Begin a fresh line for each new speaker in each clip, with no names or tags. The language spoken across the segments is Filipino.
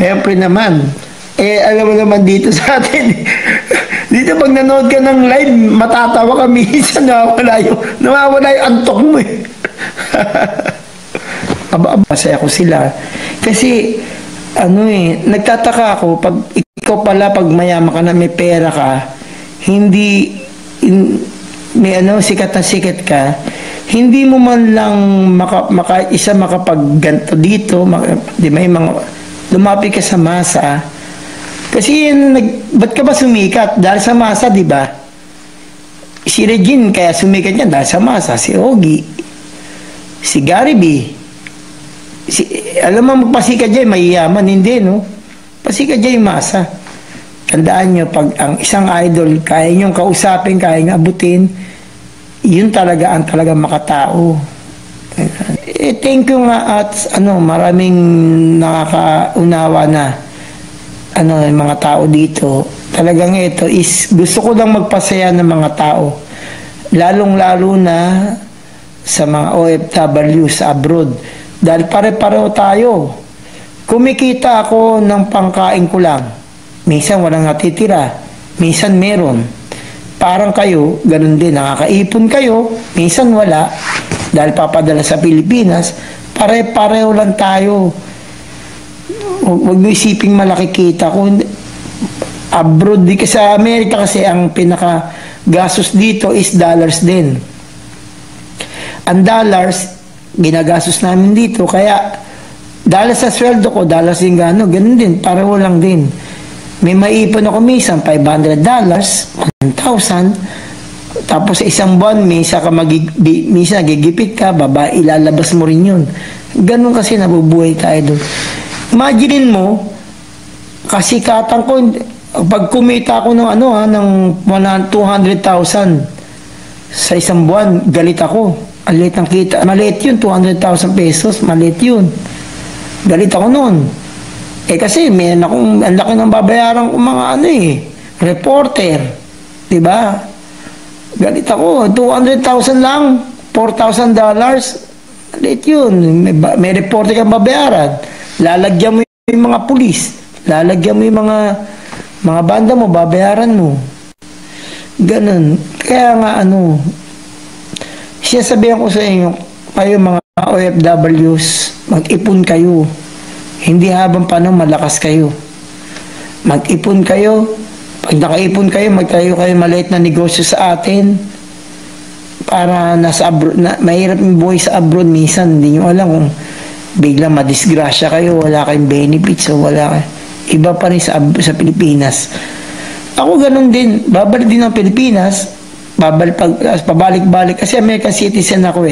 Siyempre naman. Alam mo naman dito sa atin, dito pag nanood ka ng live, matatawa ka minsan, nawawala yung antok mo eh. Masaya ko sila. Kasi, nagtataka ako, pag ikaw pala, pag mayaman ka na, may pera ka, sikat na sikat ka, hindi mo man lang makapagganto dito, di ba, lumapit ka sa masa. Kasi ba't ka ba sumikat? Dahil sa masa, di ba? Si Regine, kaya sumikat yan dahil sa masa. Si Ogie, si Gary B. Alam mo, magpasikat dyan, mayayaman. Hindi, no? Pasikat dyan yung masa. Tandaan nyo, pag ang isang idol, kaya nyong kausapin, kaya nyong abutin, yun talaga ang talaga makatao. Thank you nga at maraming nakakaunawa na yung mga tao dito. Talagang ito is gusto ko lang magpasaya ng mga tao. Lalong-lalo na sa mga OFW sa abroad. Dahil pare-pareho tayo. Kumikita ako ng pangkain ko lang. Minsan walang natitira. Minsan meron. Parang kayo, ganun din. Nakakaipon kayo. Minsan wala. Dahil papadala sa Pilipinas. Pare-pareho lang tayo. Huwag mo isiping malaki kita. Kung abroad, sa Amerika kasi ang pinaka gastos dito is dollars din. Ang dollars, ginagastos namin dito. Kaya, dahil sa sweldo ko, dollars din ganun din. Pareho lang din. May maipon ako minsan, $500, 1,000. Tapos sa isang buwan, minsan gigipit ka, ilalabas mo rin yun. Ganun kasi nabubuhay tayo doon. Imaginin mo, kasikatan ko, pag kumita ako ng ng 200,000 sa isang buwan, galit ako. Maliit ang kita. Maliit yun, 200,000 pesos. Maliit yun. Galit ako noon. Kasi may ang laki ng babayaran ko mga reporter. Diba? Galit ako. 200,000 lang. $4,000. Maliit yun. May reporter kang babayaran. Lalagyan mo yung mga pulis. Lalagyan mo yung mga banda mo, babayaran mo. Ganun. Kaya nga sinasabihan ko sa inyo, kayo mga OFWs, mag-ipon kayo. Hindi habang panahon malakas kayo. Mag-ipon kayo. Pag nakaipon kayo, magtayo kayo maliit na negosyo sa atin. Para nasa abroad, mahirap yung buhay sa abroad minsan. Hindi nyo alam kung biglang madisgrasya kayo, wala kayong benefits, o wala kayo. Iba pa rin sa Pilipinas. Ako ganun din. Babalik din ng Pilipinas. Pabalik-balik. Kasi American citizen ako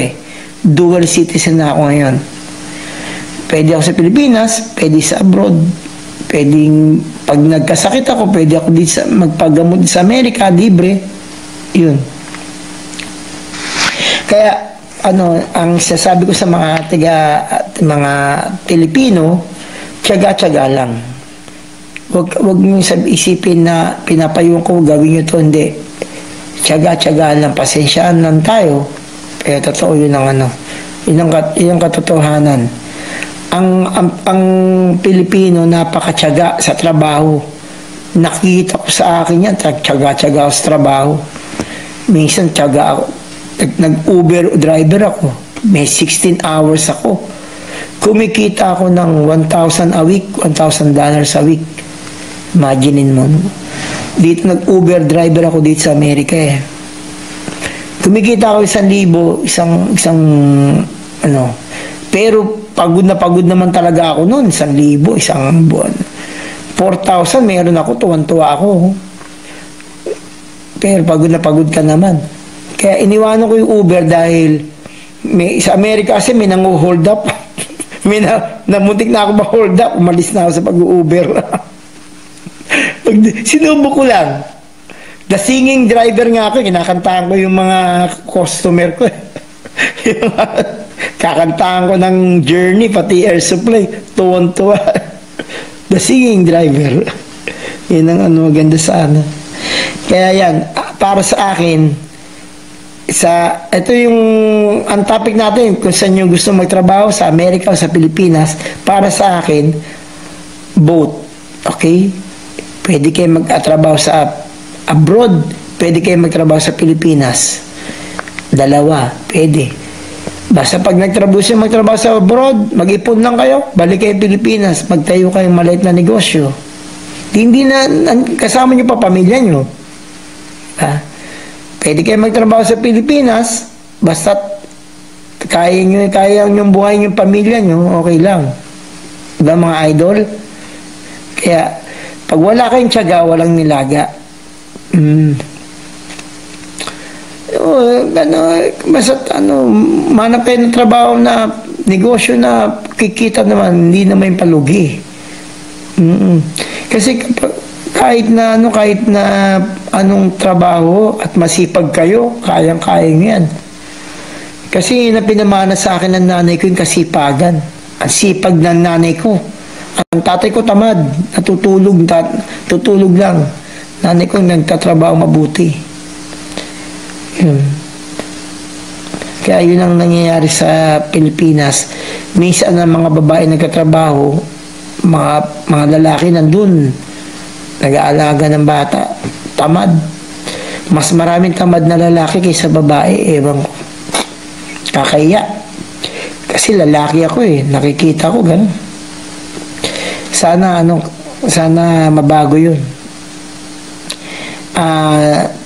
Dual citizen na ako ngayon. Pwede ako sa Pilipinas, pwede sa abroad. Pwedeng, pag nagkasakit ako, pwede ako dito magpagamot sa Amerika, libre. Yun. Kaya, ang sasabi ko sa mga Pilipino, tiyaga-tiyaga lang. Wag mo isipin na pinapayong ko, gawin nyo to, hindi. Tiyaga-tiyaga lang, pasensyaan lang tayo. Pero totoo yun yung katotohanan. Ang Pilipino napakatiyaga sa trabaho. Nakikita ko sa akin yan, tiyaga-tiyaga ako sa trabaho. Minsan tiyaga ako. Nag-Uber driver ako. May 16 hours ako. Kumikita ako ng 1,000 a week, $1,000 a week. Imaginin mo. Dito nag-Uber driver ako dito sa Amerika Kumikita ako 1,000, pero pagod naman talaga ako noon, 1,000, isang buwan. 4,000, meron ako, tuwan-tuwa ako. Pero pagod na pagod ka naman. Kaya iniwanan ko yung Uber dahil sa Amerika kasi may nangu-hold up. Namuntik na ako ma-hold up, umalis na ako sa pag-Uber. Sinubo ko lang. The singing driver nga ako, kinakantahan ko yung mga customer ko. Kakantahan ko ng Journey, pati Air Supply. Tuwan-tuwa. The singing driver. Yun ang maganda sa Kaya yan, para sa akin, ito yung ang topic natin, kung saan yung gusto magtrabaho, sa Amerika o sa Pilipinas. Para sa akin, both. Okay? Pwede kayo magtrabaho sa abroad, pwede kayo magtrabaho sa Pilipinas. Dalawa, pwede. Basta pag magtrabaho sa abroad, mag-ipon lang kayo, balik kayo Pilipinas, magtayo kayong maliit na negosyo. Hindi na kasama nyo pa pamilya nyo. Ha? Pwede kayo magtrabaho sa Pilipinas, basta kaya nyo buhay yung pamilya nyo, okay lang. Diba mga idol? Kaya, pag wala kayong tiyaga, walang nilaga. Basta manap kayo ng trabaho na negosyo na kikita naman, hindi naman yung palugi. Kasi kahit na anong trabaho at masipag kayo, kayang-kaya nyo yan. Kasi na pinamana sa akin ng nanay ko yung kasipagan. Ang sipag ng nanay ko. Ang tatay ko tamad, tutulog lang. Nanay ko nagtatrabaho mabuti. Yun. Kaya yun ang nangyayari sa Pilipinas. Minsan ang mga babae nagtatrabaho, mga lalaki nandun, nag-aalaga ng bata, tamad. Mas maraming tamad na lalaki kaysa babae, ewan ko. Kakaya. Kasi lalaki ako nakikita ko ganun. Sana mabago yun.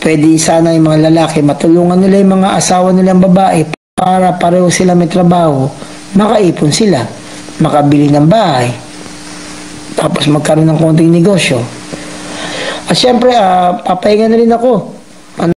Pwede sana yung mga lalaki matulungan nila yung mga asawa nilang babae para pareho sila may trabaho, makaipon sila, makabili ng bahay, tapos magkaroon ng konting negosyo. At syempre, papahinga na rin ako.